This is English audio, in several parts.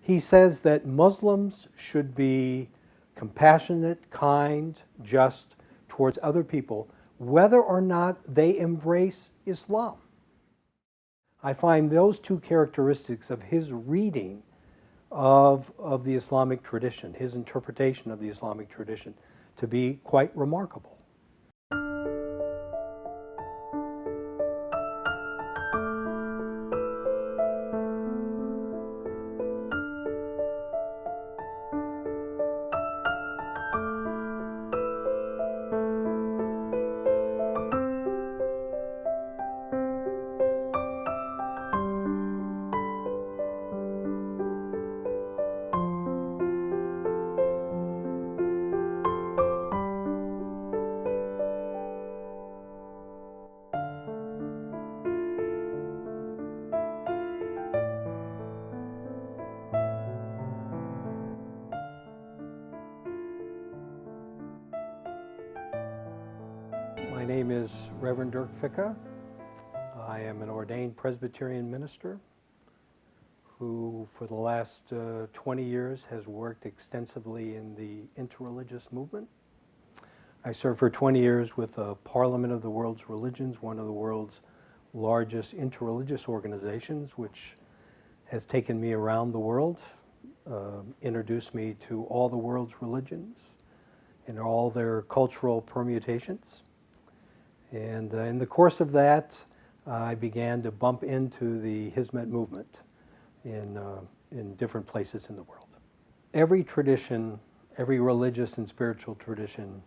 He says that Muslims should be compassionate, kind, just towards other people, whether or not they embrace Islam. I find those two characteristics of his reading of the Islamic tradition, his interpretation of the Islamic tradition, to be quite remarkable. My name is Reverend Dirk Ficca. I am an ordained Presbyterian minister who for the last 20 years has worked extensively in the interreligious movement. I served for 20 years with the Parliament of the World's Religions, one of the world's largest interreligious organizations, which has taken me around the world, introduced me to all the world's religions and all their cultural permutations. And in the course of that, I began to bump into the Hizmet movement in different places in the world. Every tradition, every religious and spiritual tradition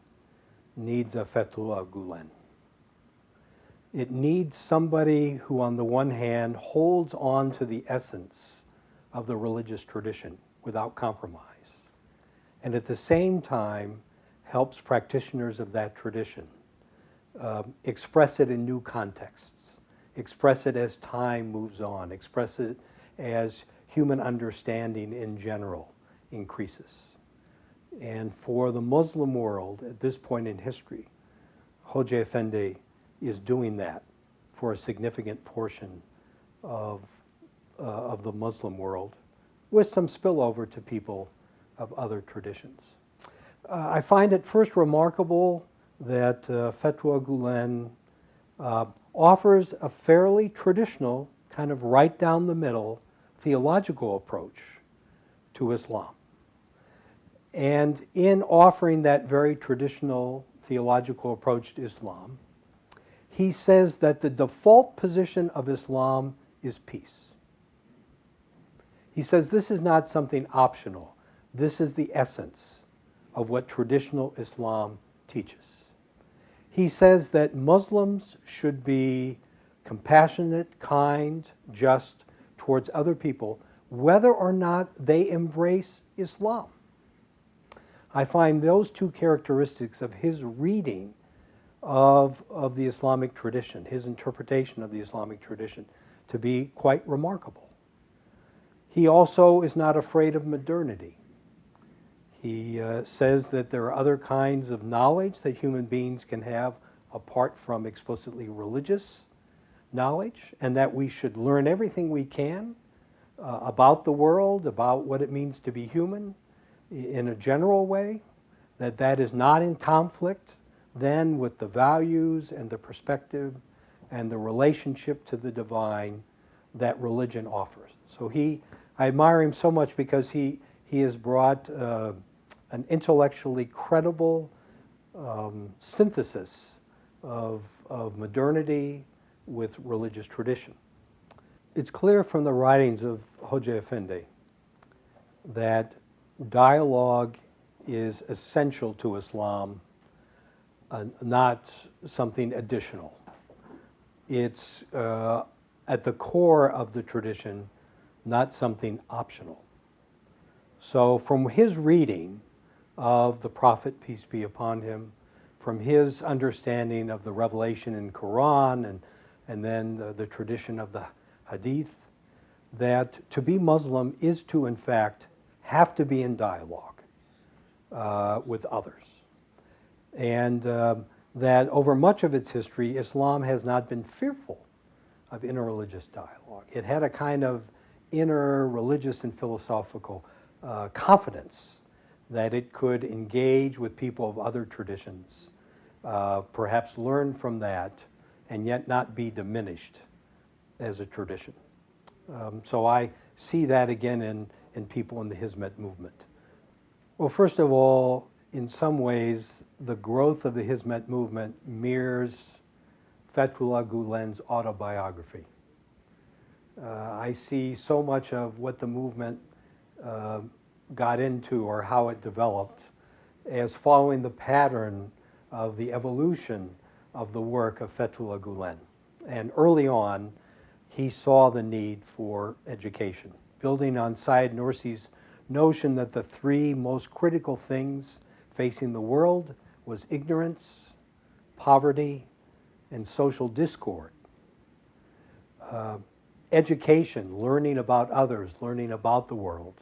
needs a Fethullah Gulen. It needs somebody who, on the one hand, holds on to the essence of the religious tradition without compromise, and at the same time helps practitioners of that tradition express it in new contexts, express it as time moves on, express it as human understanding in general increases. And for the Muslim world at this point in history, Hoca Efendi is doing that for a significant portion of the Muslim world, with some spillover to people of other traditions. I find it first remarkable that Fethullah Gulen offers a fairly traditional, kind of right down the middle, theological approach to Islam. And in offering that very traditional theological approach to Islam, he says that the default position of Islam is peace. He says this is not something optional. This is the essence of what traditional Islam teaches. He says that Muslims should be compassionate, kind, just towards other people, whether or not they embrace Islam. I find those two characteristics of his reading of the Islamic tradition, his interpretation of the Islamic tradition, to be quite remarkable. He also is not afraid of modernity. He says that there are other kinds of knowledge that human beings can have apart from explicitly religious knowledge, and that we should learn everything we can about the world, about what it means to be human in a general way, that is not in conflict then with the values and the perspective and the relationship to the divine that religion offers. So I admire him so much because he has brought an intellectually credible synthesis of modernity with religious tradition. It's clear from the writings of Hoca Efendi that dialogue is essential to Islam, not something additional. It's at the core of the tradition, not something optional. So from his reading of the Prophet, peace be upon him, from his understanding of the revelation in Quran and then the tradition of the Hadith, that to be Muslim is to, in fact, have to be in dialogue with others. And that over much of its history, Islam has not been fearful of interreligious dialogue. It had a kind of inner religious and philosophical confidence that it could engage with people of other traditions, perhaps learn from that, and yet not be diminished as a tradition. So I see that again in people in the Hizmet movement. Well, first of all, in some ways, the growth of the Hizmet movement mirrors Fethullah Gulen's autobiography. I see so much of what the movement got into or how it developed as following the pattern of the evolution of the work of Fethullah Gulen. And early on, he saw the need for education, building on Syed Nursi's notion that the three most critical things facing the world was ignorance, poverty, and social discord. Education, learning about others, learning about the world,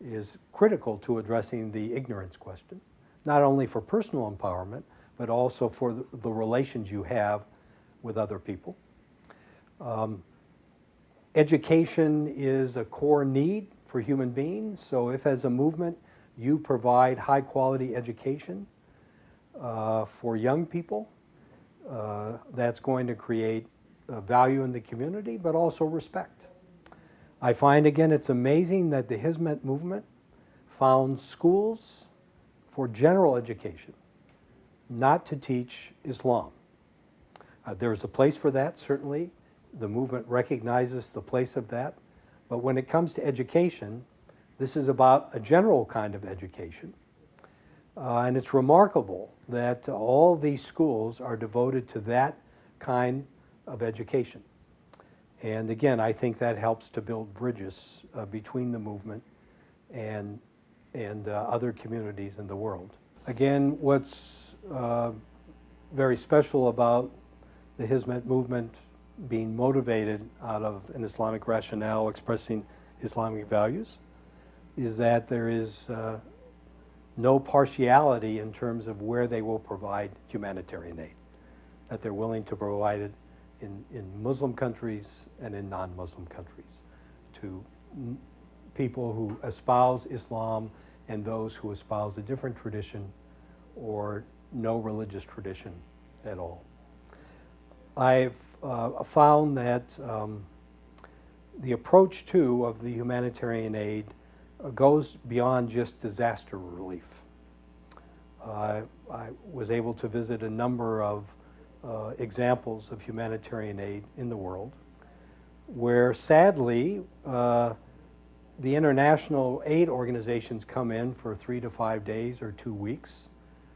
is critical to addressing the ignorance question, not only for personal empowerment, but also for the relations you have with other people. Education is a core need for human beings, so if as a movement you provide high quality education for young people, that's going to create value in the community, but also respect. I find again it's amazing that the Hizmet movement found schools for general education, not to teach Islam. There's a place for that, certainly. The movement recognizes the place of that. But when it comes to education, this is about a general kind of education. And it's remarkable that all these schools are devoted to that kind of education. And again, I think that helps to build bridges between the movement and other communities in the world. Again, what's very special about the Hizmet movement being motivated out of an Islamic rationale expressing Islamic values is that there is no partiality in terms of where they will provide humanitarian aid, that they're willing to provide it in Muslim countries and in non-Muslim countries to people who espouse Islam and those who espouse a different tradition or no religious tradition at all. I've found that the approach too of the humanitarian aid goes beyond just disaster relief. I was able to visit a number of examples of humanitarian aid in the world where sadly the international aid organizations come in for 3 to 5 days or 2 weeks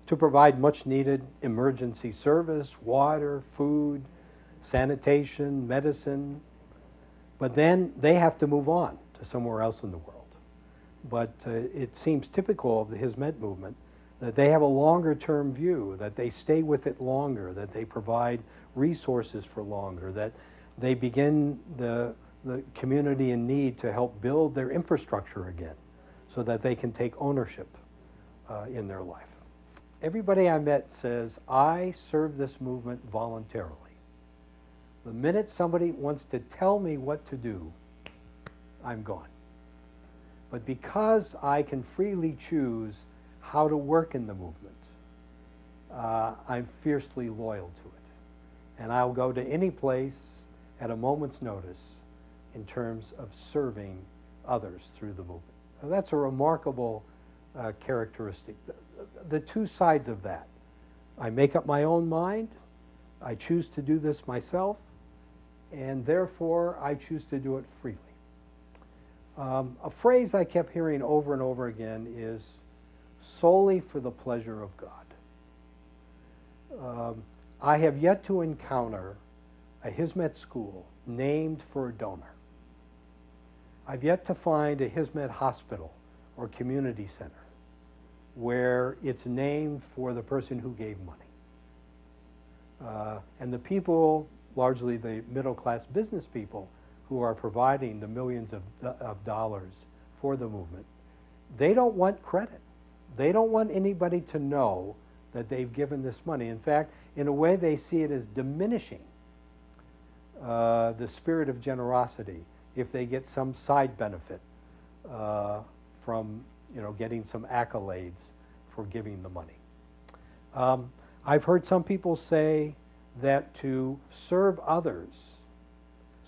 to provide much needed emergency service, water, food, sanitation, medicine, but then they have to move on to somewhere else in the world. But it seems typical of the Hizmet movement that they have a longer term view, that they stay with it longer, that they provide resources for longer, that they begin the community in need to help build their infrastructure again so that they can take ownership in their life. Everybody I met says, I serve this movement voluntarily. The minute somebody wants to tell me what to do, I'm gone. But because I can freely choose how to work in the movement, I'm fiercely loyal to it. And I'll go to any place at a moment's notice in terms of serving others through the movement. Now, that's a remarkable characteristic. The two sides of that. I make up my own mind, I choose to do this myself, and therefore I choose to do it freely. A phrase I kept hearing over and over again is solely for the pleasure of God. I have yet to encounter a Hizmet school named for a donor. I've yet to find a Hizmet hospital or community center where it's named for the person who gave money. And the people, largely the middle-class business people, who are providing the millions of dollars for the movement, they don't want credit. They don't want anybody to know that they've given this money. In fact, in a way, they see it as diminishing the spirit of generosity if they get some side benefit from getting some accolades for giving the money. I've heard some people say that to serve others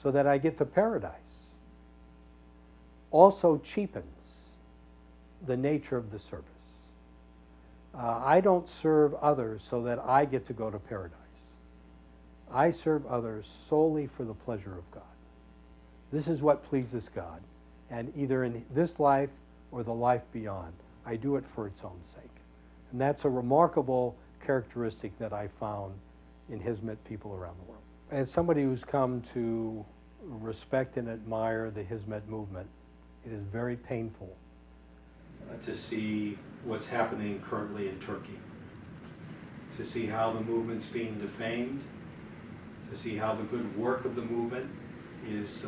so that I get to paradise also cheapens the nature of the service. I don't serve others so that I get to go to paradise. I serve others solely for the pleasure of God. This is what pleases God. And either in this life or the life beyond, I do it for its own sake. And that's a remarkable characteristic that I found in Hizmet people around the world. As somebody who's come to respect and admire the Hizmet movement, it is very painful to see what's happening currently in Turkey, to see how the movement's being defamed, to see how the good work of the movement is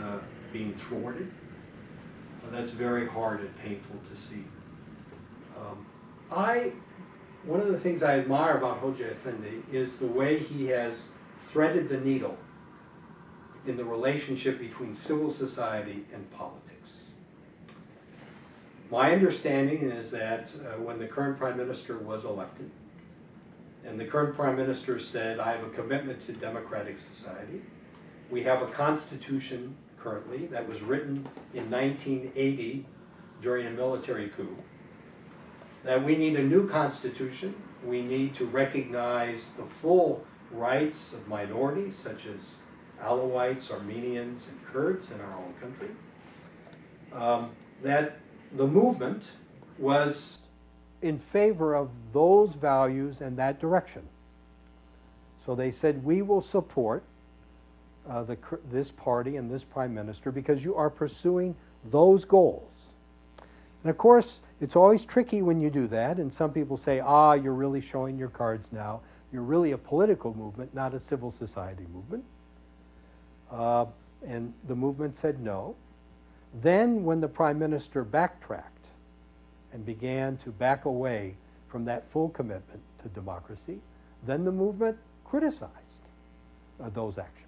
being thwarted. That's very hard and painful to see. One of the things I admire about Hoca Efendi is the way he has threaded the needle in the relationship between civil society and politics. My understanding is that when the current Prime Minister was elected, and the current Prime Minister said, I have a commitment to democratic society, we have a constitution currently that was written in 1980 during a military coup, that we need a new constitution. We need to recognize the full rights of minorities such as Alawites, Armenians, and Kurds in our own country. That the movement was in favor of those values and that direction. So they said, we will support this party and this Prime Minister because you are pursuing those goals. And of course, it's always tricky when you do that, and some people say, you're really showing your cards now. You're really a political movement, not a civil society movement. And the movement said no. Then when the Prime Minister backtracked and began to back away from that full commitment to democracy, then the movement criticized those actions.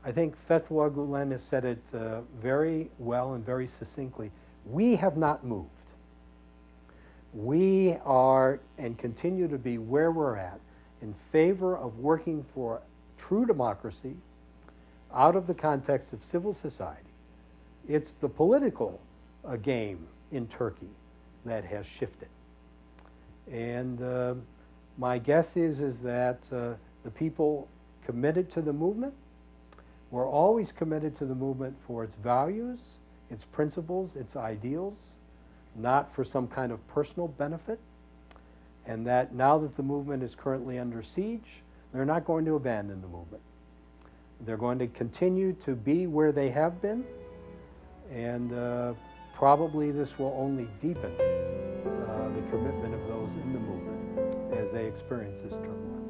I think Fethullah Gulen has said it very well and very succinctly. We have not moved. We are and continue to be where we're at in favor of working for true democracy out of the context of civil society. It's the political game in Turkey that has shifted. And my guess is that the people committed to the movement were always committed to the movement for its values, its principles, its ideals, not for some kind of personal benefit. And that now that the movement is currently under siege, they're not going to abandon the movement. They're going to continue to be where they have been, and probably this will only deepen the commitment of those in the movement as they experience this turmoil.